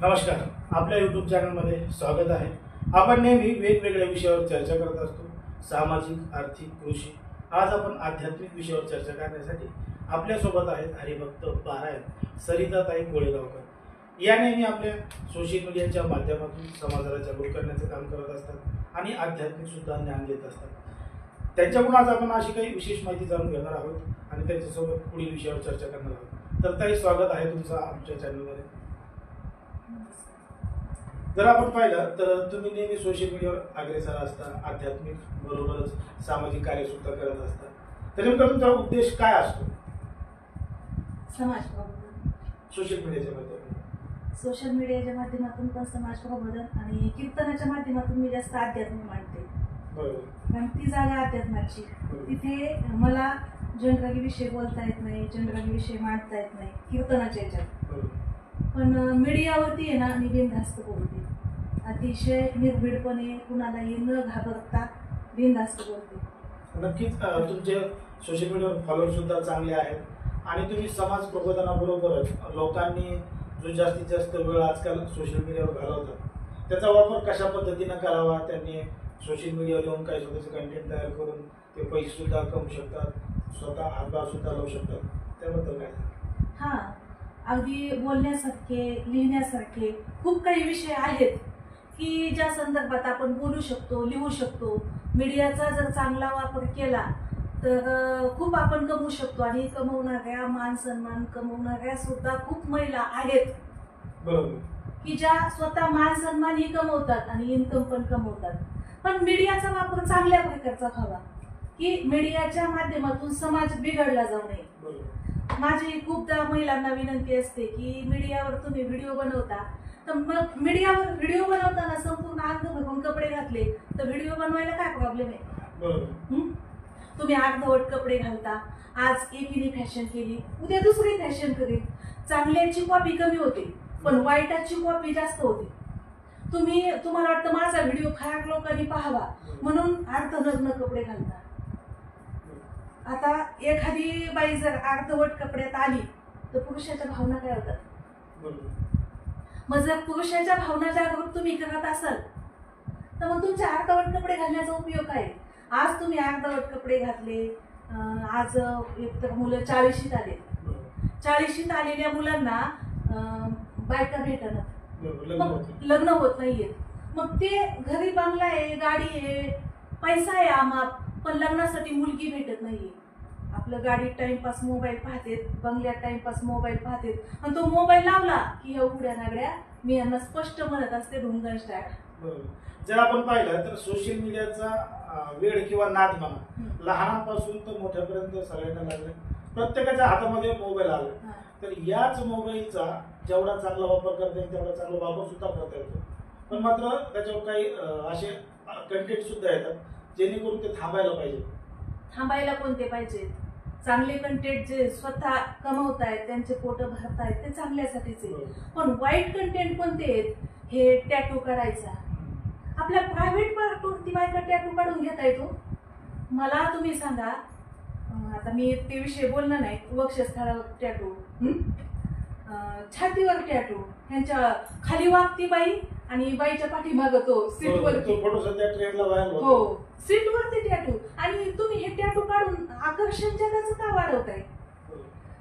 नमस्कार, आपल्या यूट्यूब चॅनलमध्ये स्वागत आहे. आपण नेहमी वेगवेगळ्या विषयावर चर्चा करत असतो. सामाजिक, आर्थिक, कृषी. आज आपण आध्यात्मिक विषयावर चर्चा करण्यासाठी आपल्यासोबत आहेत हरिभक्त पारायण सरिताताई गोळेगावकर. या नेहमी आपल्या सोशल मीडियाच्या माध्यमातून समाजाला जागरूक करण्याचं काम करत असतात आणि आध्यात्मिक सुद्धा ज्ञान देत असतात. त्यांच्याकडून आज आपण अशी काही विशेष माहिती जाणून घेणार आहोत आणि त्यांच्यासोबत पुढील विषयावर चर्चा करणार आहोत. तर ताई, स्वागत आहे तुमचं आमच्या चॅनलमध्ये. जर आपण पाहिलं तर तुम्ही नेहमी सोशल मीडियावर अग्रेसर असता, आध्यात्मिक बरोबरच सामाजिक कार्य सुद्धा करत असता. तर नेमका तुमचा उद्देश काय असतो समाज सोशल मीडियाच्या माध्यमातून? सोशल मीडियाच्या माध्यमातून पण समाज प्रबोधन आणि कीर्तनाच्या माध्यमातून मी जास्त अध्यात्म मांडते. बरोबर. कारण ती जागा अध्यात्माची. तिथे मला जनरली विषय बोलता येत नाही, जनरली विषय मांडता येत नाही कीर्तनाच्या याच्यात. पण मीडियावरती आहे ना, मी बिनधास्त बोलते. अतिशय निर्भीडपणे, कुणालाही न घाबरता बिनधास्त बोलते. नक्कीच तुमचे सोशल मीडियावर फॉलोअर सुद्धा चांगले आहेत आणि तुम्ही समाज प्रबोधनाबरोबरच लोकांनी जो जास्तीत जास्त वेळ आजकाल सोशल मीडियावर घालवतात त्याचा वापर कशा पद्धतीनं करावा, त्यांनी सोशल मीडियावर येऊन काही स्वतःचे कंटेंट तयार करून ते पैसे सुद्धा कमवू शकतात, स्वतः हातभार सुद्धा लावू शकतात, त्याबद्दल काय? हां, अगदी बोलण्यासारखे, लिहिण्यासारखे खूप काही विषय आहेत की ज्या संदर्भात आपण बोलू शकतो, लिहू शकतो. मीडियाचा जर चांगला वापर केला तर खूप आपण कमवू शकतो आणि कमवणाऱ्या, मान सन्मान कमवणाऱ्या सुद्धा खूप महिला आहेत. बरोबर. की ज्या स्वतः मान सन्मानही कमवतात आणि इन्कम पण कमवतात. पण मीडियाचा वापर चांगल्या प्रकारचा व्हावा, की मीडियाच्या माध्यमातून समाज बिघडला जाऊ नये. माझी खूपदा महिलांना विनंती असते की मीडियावर तुम्ही व्हिडिओ बनवता, तर मग मीडियावर व्हिडिओ बनवताना संपूर्ण अंग भरून कपडे घातले तर व्हिडिओ बनवायला काय प्रॉब्लेम आहे? तुम्ही अर्धवट कपडे घालता, आज एकीने फॅशन केली, उद्या दुसरी फॅशन करेल. चांगल्याची कॉपी कमी होते पण वाईटाची कॉपी जास्त होते. तुम्हाला वाटतं माझा व्हिडिओ फार लोकांनी पाहावा म्हणून अर्धनग्न कपडे घालता. आता एखादी बाई जर अर्धवट कपड्यात आली तर पुरुषाच्या भावना काय होतात? मग जर पुरुषाच्या भावना जागरूक तुम्ही करत असाल तर मग तुमच्या अर्धवट कपडे घालण्याचा उपयोग काय? आज तुम्ही अर्धवट कपडे घातले, आज एक तर मुलं 40शीत आले, 40शीत आलेल्या मुलांना बायका भेटणार, लग्न होत नाहीये. मग ते घरी बंगला आहे, गाडी आहे, पैसा आहे आमाप, पण लग्नासाठी मुलगी भेटत नाहीये. आपलं गाडीत टाइमपास मोबाईल पाहतेत, बंगल्यात टाइमपास मोबाईल पाहतेत आणि तो मोबाईल लावला की ह्या उड्या नागड्या मी यांना स्पष्ट म्हणत असते ढुंगण स्टार्ट. जर आपण पाहिलं तर सोशल मीडियाचा वेळ किंवा नाद म्हणा, लहानांपासून तर मोठ्यापर्यंत सगळ्यांना लागले. प्रत्येकाच्या हातामध्ये मोबाईल आला. तर याच मोबाईलचा जेवढा चांगला वापर करता येईल तेवढा चांगला वापर सुद्धा करता येतो. पण मात्र त्याच्यावर काही असे कंटेंट सुद्धा येतात जेणेकरून ते थांबायला पाहिजे. थांबायला कोणते पाहिजे? चांगले कंटेंट जे स्वतः कमवतायत, त्यांचे पोट भरतायत, ते चांगल्यासाठीच आहे. पण वाईट कंटेंट कोणते आहेत? हे टॅटू काढायचा, आपल्या प्रायव्हेट पार्टवरती बायका टॅटू काढून घेता येतो. मला तुम्ही सांगा, आता मी ते विषय बोलणार नाही, वक्षस्थळावर टॅटू, छातीवर टॅटू, ह्यांच्या खाली वागती बाई आणि बाईच्या पाठीमाग तो सीटवरती, हो सीटवरती टॅटू. आणि तुम्ही हे टॅटू काढून आकर्षण जगाचं का वाढवताय?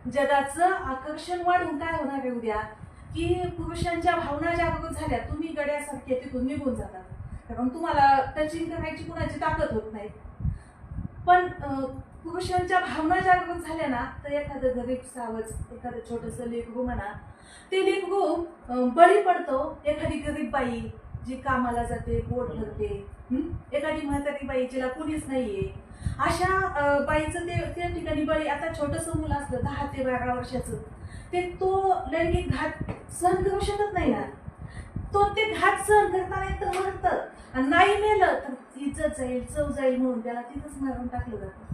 जगाचं आकर्षण वाढून काय होणार आहे उद्या? की पुरुषांच्या भावना जागृत झाल्या, तुम्ही गड्यासारखे तिथून निघून जातात, कारण तुम्हाला टचिंग करायची कुणाची ताकद होत नाही. पण पुरुषांच्या भावना जागृत झाल्या ना तर एखादं गरीब सावज, एखादं छोटंसं लेकरू म्हणा, ते लेकरू बळी पडतो. एखादी गरीब बाई जी कामाला जाते, पोट भरते, एखादी म्हातारी बाई जिला कुणीच नाहीये, अशा बाईचं ते त्या ठिकाणी बळी. आता छोटंसं मुलं असलं 10 ते 12 वर्षाचं, तो लैंगिक घात सहन करू शकत नाही ना. तो ते घात सहन करता नाही तर मरतं, आणि नाही मेलं तर इज्जत जाईल, चव जाईल म्हणून त्याला तिथंच मारून टाकलं जातं.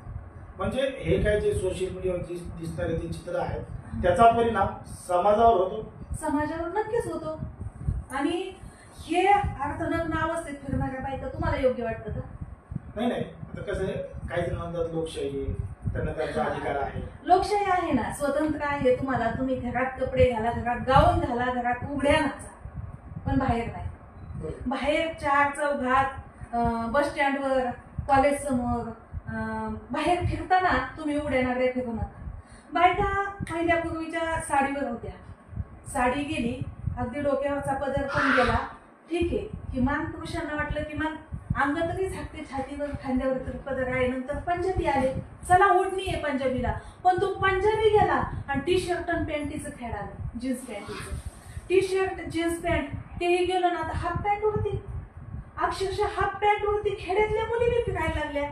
म्हणजे हे काय जे सोशल मीडियावर दिसणारे जे चित्र आहेत त्याचा परिणाम समाजावर होतो. समाजावर नक्कीच होतो. आणि हे अर्थनग्न अवस्थेत फिरणाऱ्या बायका तुम्हाला योग्य वाटतं का? नाही. आता कसं आहे, काही जण म्हणतात लोकशाही, त्यांना त्यांचा अधिकार आहे. लोकशाही आहे ना, स्वतंत्र आहे तुम्हाला. तुम्ही घरात कपडे घाला, घरात गाऊन घाला, घरात उघड्या नाचा, पण बाहेर नाही. बाहेर चार चौघात, बस स्टँडवर, कॉलेज समोर, बाहेर फिरताना तुम्ही उघड्या नागड्या फिरू नका. बायका पहिल्यापूर्वीच्या साडीवर होत्या, साडी गेली, अगदी डोक्यावरचा पदर पण गेला, ठीक आहे. किमान पुरुषांना वाटलं किमान अंग तरी झाकते, छातीवर खांद्यावर तरी पदर आहे. नंतर पंजाबी आले, चला ओढणी आहे पंजाबीला, पण तो पंजाबी गेला आणि टी शर्ट आणि पॅन्टीचं खेळ आलं, जीन्स पॅन्टीचं. टी शर्ट जीन्स पॅन्ट तेही गेलं ना, आता हाफ पॅन्ट वरती, अक्षरशः हाफ पॅन्ट वरती खेड्यातल्या मुली बी फिरायला लागल्या.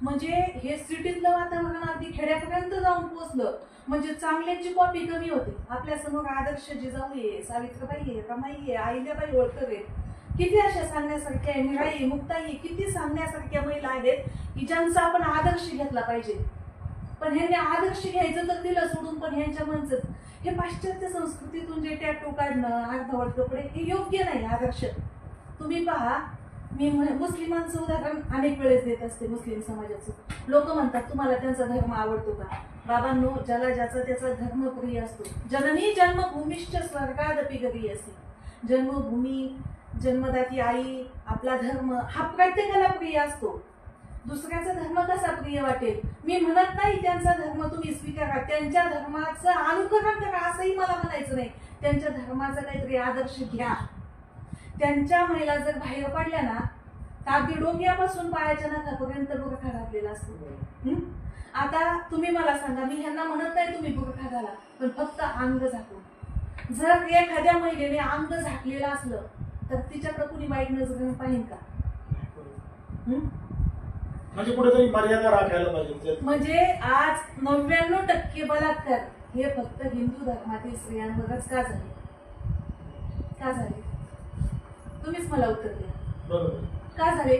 म्हणजे हे सिटीतलं वातावरण अगदी खेड्यापर्यंत जाऊन पोहोचलं. म्हणजे चांगल्याची कॉपी कमी होते. आपल्या समोर आदर्श जिजाऊ आहे, सावित्रीबाई आहे, रमाई आहे, अहिल्याबाई होळकर आहे, किती अशा सांगण्यासारख्या, मीराई, मुक्ताई, किती सांगण्यासारख्या महिला आहेत की ज्यांचा आपण आदर्श घेतला पाहिजे. पण ह्यांनी आदर्श घ्यायचं तर दिलं सोडून, पण ह्यांच्या मनच हे पाश्चात्य संस्कृतीतून जे टॅटू काढणं, अर्धवट कपडे, हे योग्य नाही आदर्श. तुम्ही पहा, मी मुस्लिमांचं उदाहरण अनेक वेळेस देत असते. मुस्लिम समाजाचं लोक म्हणतात तुम्हाला त्यांचा धर्म आवडतो का? बाबांनो, ज्याला ज्याचा त्याचा धर्म प्रिय असतो. जननी जन्मभूमिश्च स्वर्गादपि गरीयसी. जन्मभूमी, जन्मदाती आई, आपला धर्म हा प्रत्येकाला प्रिय असतो. दुसऱ्याचा धर्म कसा प्रिय वाटेल? मी म्हणत नाही त्यांचा धर्म तुम्ही स्वीकारा, त्यांच्या धर्माचं अनुकरण करा असंही मला म्हणायचं नाही. त्यांच्या धर्माचा काहीतरी आदर्श घ्या. त्यांच्या महिला जर बाहेर पडल्या ना, तर अगदी डोक्यापासून पायाच्या नखापर्यंत बुरखा घातलेला असतो. आता तुम्ही मला सांगा, मी ह्यांना म्हणत नाही तुम्ही बुरखा घाला, पण फक्त अंग झाकून. जर एखाद्या महिलेने अंग झाकलेलं असलं तर तिच्याकडे कुणी वाईट नजरेने पाहिजे का? म्हणजे कुठेतरी मर्यादा राखायला पाहिजे. म्हणजे आज 99% बलात्कार हे फक्त हिंदू धर्मातील स्त्रियांवरच का झाले? का झाले? तुम्हीच मला उत्तर द्या. बरोबर, का झाले?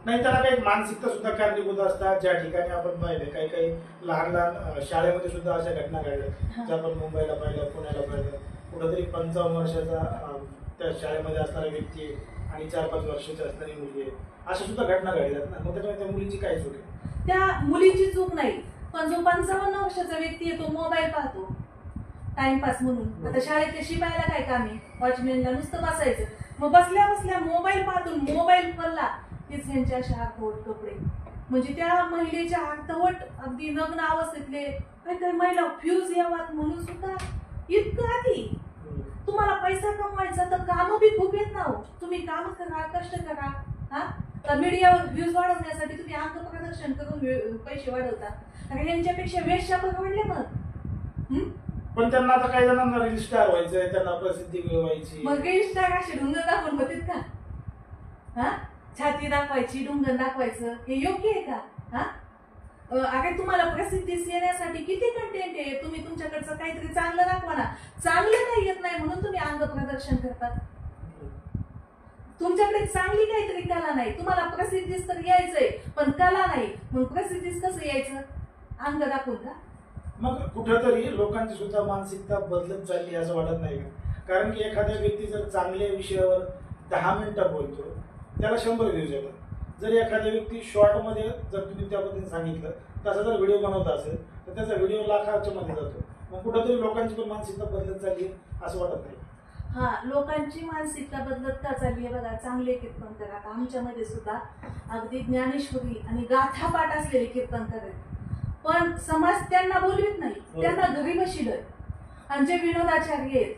नाही, त्याला काही मानसिकता सुद्धा कारणीभूत असतात. ज्या ठिकाणी आपण पाहिले काही काही लहान लहान शाळेमध्ये सुद्धा अशा घटना घडल्या, ज्या आपण मुंबईला पाहिलं, पुण्याला पाहिलं. कुठेतरी 55 वर्षाचा त्या शाळेमध्ये असणारा व्यक्ती आणि 4-5 वर्षाची असणारी मुली आहे, अशा सुद्धा घटना घडल्यात ना. मग त्याच्यामुळे त्या मुलीची काय चूक आहे? त्या मुलीची चूक नाही, पण जो 55 वर्षाचा व्यक्ती आहे तो मोबाईल पाहतो टाइमपास म्हणून. आता शाळेतल्या शिपायला काय काम आहे? वॉचमॅनला नुसतं बसायचं. मग बसल्या बसल्या मोबाईल पाहतून मोबाईल पडला तीच ह्यांच्या अशा अर्धवट कपडे. म्हणजे त्या महिलेच्या अर्धवट अगदी नग्न अवस्थेतले काही काही महिला फ्यूज यावात म्हणून सुद्धा इतकं आधी. तुम्हाला पैसा कमवायचा तर काम बी खूप येत ना हो. तुम्ही काम करा, कष्ट करा. हा, तर मीडियावर व्ह्यूज वाढवण्यासाठी तुम्ही अंग प्रदर्शन करून पैसे वाढवता. आणि यांच्यापेक्षा वेश्या परवडले मग. पण त्यांना आता काही जणांना रील स्टार व्हायचंय, त्यांना प्रसिद्धी मिळवायची. मग रील स्टार अशी ढुंगण दाखवून होतीत का? हा, छाती दाखवायची, ढुंगण दाखवायचं, हे योग्य आहे का? हा, अरे तुम्हाला प्रसिद्धी येण्यासाठी किती कंटेंट आहे. तुम्ही तुमच्याकडचं काहीतरी चांगलं दाखवा ना. चांगलं काही येत नाही म्हणून तुम्ही अंग प्रदर्शन करतात. तुमच्याकडे चांगली काहीतरी कला नाही. तुम्हाला प्रसिद्धीस तर यायचंय, पण कला नाही. मग प्रसिद्धीस कसं यायचं? अंग दाखवून का? मग कुठेतरी लोकांची सुद्धा मानसिकता बदलत चालली असं वाटत नाही का? कारण की एखाद्या व्यक्ती जर चांगल्या विषयावर 10 मिनिटं बोलतो, त्याला 100 व्ह्यूज येतात. जर एखाद्या व्यक्ती शॉर्टमध्ये जर तुम्ही त्या पद्धतीने सांगितलं, तसा जर व्हिडिओ बनवत असेल तर त्याचा व्हिडिओ लाखाच्या मध्ये जातो. मग कुठेतरी लोकांची पण मानसिकता बदलत चालली असं वाटत नाही? हा, लोकांची मानसिकता बदलत का चालली आहे बघा. चांगले कीर्तनकार आता आमच्यामध्ये सुद्धा अगदी ज्ञानेश्वरी आणि गाथा पाठ असलेले कीर्तनकार आहेत, पण समाज त्यांना बोलवीत नाही, त्यांना घरी बशिलय. आणि जे विनोदाचार्य आहेत,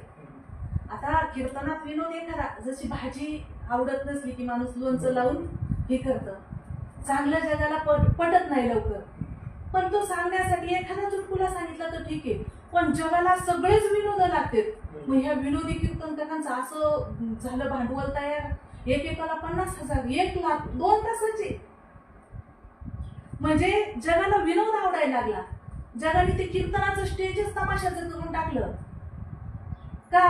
आता कीर्तनात विनोद एखादा, जशी भाजी आवडत नसली की माणूस लोणचं लावून हे करतं. चांगल्या जगाला पटत नाही लवकर, पण तो सांगण्यासाठी एखादा चुटकुला सांगितला तर ठीक आहे, पण जगाला सगळेच विनोद लागतात. मग ह्या विनोदी कीर्तनकारांचं असं झालं भांडवल तयार, एकेकाला 50,000, 1,00,000, 2 तासाचे. म्हणजे जगाला विनोद आवडायला लागला. जगाने ते कीर्तनाचं स्टेजच तमाशाचं करून टाकलं का?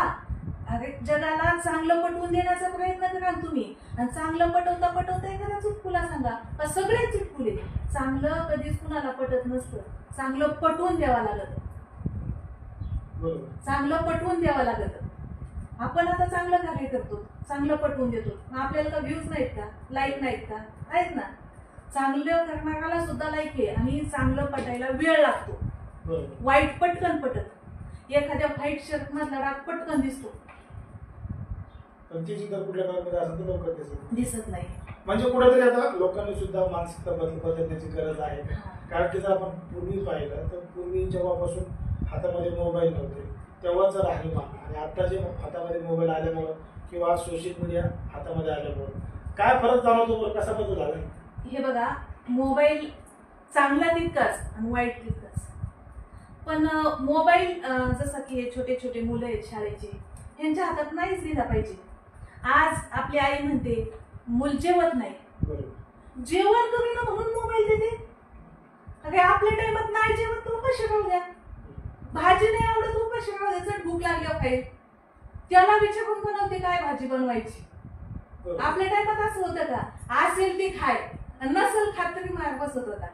अरे जगाला चांगलं पटवून देण्याचा प्रयत्न करा तुम्ही, आणि चांगलं पटवता पटवता एखादा चुटकुला सांगा. सगळे चुटकुले चांगलं कधीच कुणाला पटत नसतं. चांगलं पटवून द्यावं लागत. चांगलं पटवून द्यावं लागत. आपण आता चांगलं कार्य करतो, चांगलं पटवून देतो, आपल्याला का व्ह्यूज नाहीत का, लाईक नाहीत का? आहेत ना. चांगलं करणाऱ्याला सुद्धा लाईक आहे आणि चांगलं पटायला वेळ लागतो. वाईट पटकन पटत. एखाद्या व्हाईट शर्ट मधला राग पटकन दिसतो, पण ती सुद्धा कुठल्या प्रकारे असं तर लवकर दिसत नाही. म्हणजे कुठेतरी आता लोकांनी सुद्धा मानसिकता बदलण्याची गरज आहे. कारण की जर आपण पूर्वी पाहिलं तर पूर्वी जेव्हापासून हातामध्ये मोबाईल नव्हते तेव्हाच राहणीमान आणि आता जे हातामध्ये मोबाईल आल्यामुळं किंवा सोशल मीडिया हातामध्ये आल्यामुळं काय फरक जाणवतो, कसा बदल झाला? हे बघा, मोबाईल चांगला तितकाच आणि वाईट तितकाच. पण मोबाईल जसं की हे छोटे छोटे मुलं आहेत शाळेचे, यांच्या हातात नाहीच दिला पाहिजे. आज आपली आई म्हणते मूल जेवत नाही, जेवण कमी ना म्हणून मोबाईल देते. अरे आपल्या टाइमात नाही जेवत तू कशी राहू द्या, भाजी नाही आवडत तू कशी राहू द्या, चट भूक लागल्यावर खाईल. त्याला विचारून बनवते काय भाजी बनवायची. आपल्या टाइमात असं होतं का, असेल ते खाय, नसेल खात तरी मार बसत होता.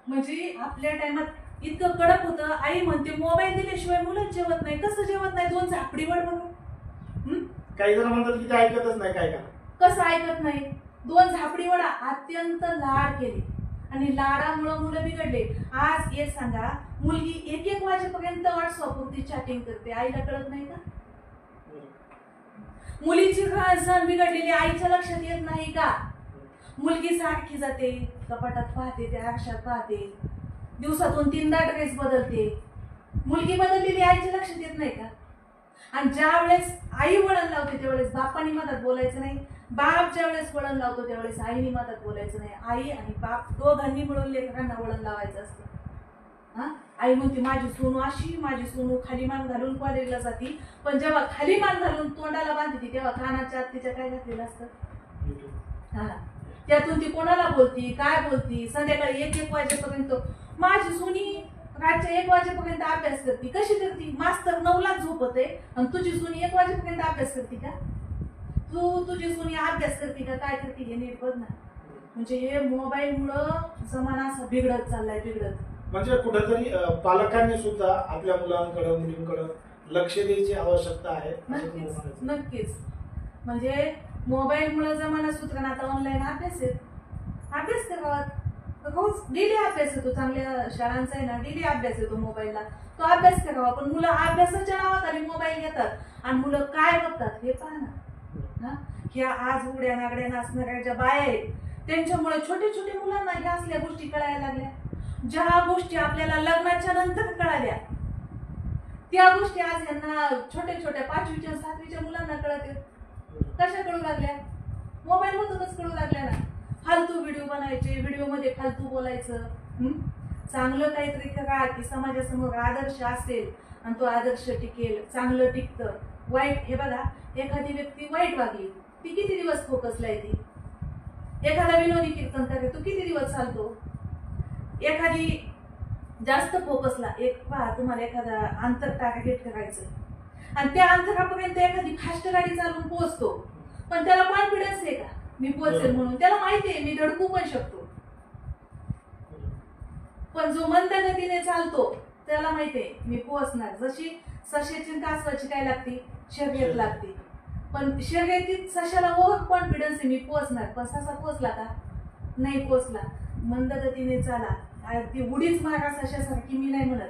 म्हणजे आपल्या टाइमात इतकं कडक होतं. आई म्हणते मोबाईल दिल्याशिवाय मुलं जेवत नाही. कसं जेवत नाही, 2 झापडी वड म्हणून. काही जण म्हणतात की ते ऐकतच नाही. काय का कसं ऐकत नाही, 2 झापडी वडा अत्यंत लाड केले आणि लाडामुळे मुलं बिघडले. आज एक सांगा, मुलगी 1-1 वाजेपर्यंत व्हॉट्सअपवरती चॅटिंग करते, आईला कळत नाही का? मुलीची सण बिघडलेली आईच्या लक्षात येत नाही का? मुलगी सारखी जाते कपाटात पाहते, त्या आरशात पाहते, दिवसातून 3दा ड्रेस बदलते. मुलगी बदललेली आईच्या लक्षात येत नाही का? आणि ज्या वेळेस आई वळण लावते त्यावेळेस बापानी मदत बोलायचं नाही, बाप ज्या वेळेस वळण लावतो त्यावेळेस आईने मदत बोलायचं नाही. आई आणि बाप दोघांनी मिळून लेकरांना वळण लावायचं असतं. आई म्हणते माझी सोनू अशी, माझी सोनू खाली मान घालून कॉलेजला जाती, पण जेव्हा खाली मान घालून तोंडाला बांधते तेव्हा कानाच्या आत तिच्या काय घातलेलं असतं. त्यातून ती कोणाला बोलती, काय बोलती. संध्याकाळी 1-1 वाजेपर्यंत माझी सोनी रातच्या 1 वाजेपर्यंत अभ्यास करते. कशी करते? मास्तर 9ला झोपते आणि तुझी सोनी 1 वाजेपर्यंत अभ्यास करते का? तुझी सोनी अभ्यास करते का, काय करते हे नीट बघ ना. म्हणजे हे मोबाईल मुळे जमाना असा बिघडत चाललाय, बिघडत. म्हणजे कुठेतरी पालकांनी सुद्धा आपल्या मुलांकडे मुलींकडे लक्ष द्यायची आवश्यकता आहे. नक्कीच. म्हणजे मोबाईल मुळे जमाना सुधरण. आता ऑनलाईन अभ्यास आहे, अभ्यास करावा रोज, डेली अभ्यास येतो. चांगल्या शाळांचा आहे ना, डेली अभ्यास येतो मोबाईलला, तो अभ्यास करावा. पण मुलं अभ्यासाच्या नावाखाली मोबाईल घेतात आणि मुलं काय बघतात हे पहा ना. ह्या आज उड्या नागड्या नाचणाऱ्या ज्या बाया आहेत त्यांच्यामुळे छोटे छोटे मुलांना ह्या असल्या गोष्टी कळायला लागल्या. ज्या गोष्टी आपल्याला लग्नाच्या नंतर कळाल्या त्या गोष्टी आज यांना छोट्या छोट्या 5वीच्या 7वीच्या मुलांना कळत. कशा कळू लागल्या? मोबाईल मधूनच कळू लागल्या ना. फालतू व्हिडिओ बनायचे, व्हिडिओ मध्ये फालतू बोलायचं. चांगलं काहीतरी करा की समाजासमोर आदर्श असेल आणि तो आदर्श टिकेल, चांगलं टिकतं. वाईट, हे बघा, एखादी व्यक्ती वाईट वागली ती किती दिवस फोकसला येते. एखादा विनोदी कीर्तन करे तो किती दिवस चालतो. एखादी जास्त फोकसला, एक पहा तुम्हाला एखादा अंतर टार्गेट करायचं आणि त्या अंतरापर्यंत एखादी फास्ट गाडी चालून पोहोचतो, पण त्याला कॉन्फिडन्स आहे का मी पोहोचेल म्हणून? त्याला माहिती आहे मी धडकू पण शकतो. पण जो मंद गतीने चालतो त्याला माहिती आहे मी पोहोचणार. जशी सशाची कासवाची काय लागते, शर्यत लागते. पण शर्यतीत सशाला ओव्हर कॉन्फिडन्स आहे मी पोहोचणार, पण ससा पोहोचला का? नाही पोहोचला. मंद गतीने चाला, ती उडीच मारा सशासारखी मी नाही म्हणत.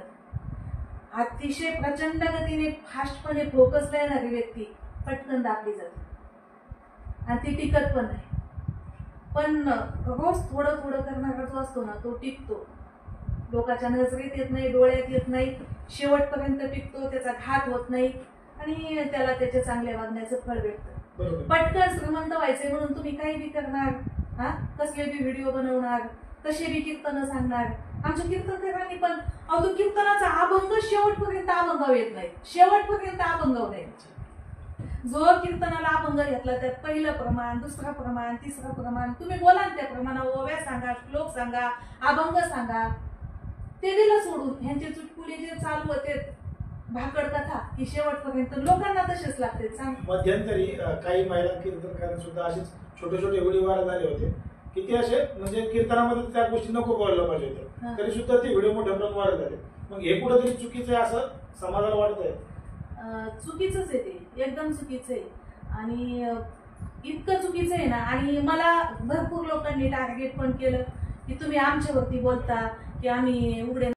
अतिशय प्रचंड गतीने फास्टपणे फोकसला येणारी व्यक्ती पटकन दाबली जाते आणि ती टिकत पण नाही. पण रोज थोडं थोडं करणारा जो असतो ना तो टिकतो. लोकांच्या नजरेत येत नाही, डोळ्यात येत नाही, शेवटपर्यंत टिकतो, त्याचा घात होत नाही आणि त्याला त्याच्या चांगल्या वागण्याचं फळ भेटतं. पटकन श्रीमंत व्हायचंय म्हणून तुम्ही काही बी करणार, कसले बी व्हिडिओ बनवणार, कसे बी कीर्तन सांगणार. आमच्या कीर्तनकारांनी पण अवधू कीर्तनाचा अभंग शेवटपर्यंत अभंगाव येत नाही, शेवटपर्यंत अभंगाव नाही. जो कीर्तनाला अभंग घेतला त्यात पहिलं प्रमाण, दुसरं प्रमाण, तिसरं प्रमाण, तुम्ही बोला त्या प्रमाणावर ओव्या सांगा, श्लोक सांगा, अभंग सांगा. ते दिलं सोडून ह्यांचे चुटकुले जे चालू होते भाकड कथा की शेवटपर्यंत लोकांना तसेच लागते. मध्यंतरी काही महिला कीर्तनकार सुद्धा असेच छोटे छोटे व्हिडिओ व्हायरल झाले होते की ते असे म्हणजे कीर्तनामध्ये त्या गोष्टी नको बोलायला पाहिजे होत्या, तरी सुद्धा ते व्हिडिओ मोठ्या प्रमाणात व्हायरल झाले. मग हे कुठेतरी चुकीचं आहे असं समाजाला वाटत आहे. चुकीचंच आहे ते, एकदम चुकीचं आहे. आणि इतकं चुकीचं आहे ना. आणि मला भरपूर लोकांनी टार्गेट पण केलं की तुम्ही आमच्यावरती बोलता की आम्ही उघडे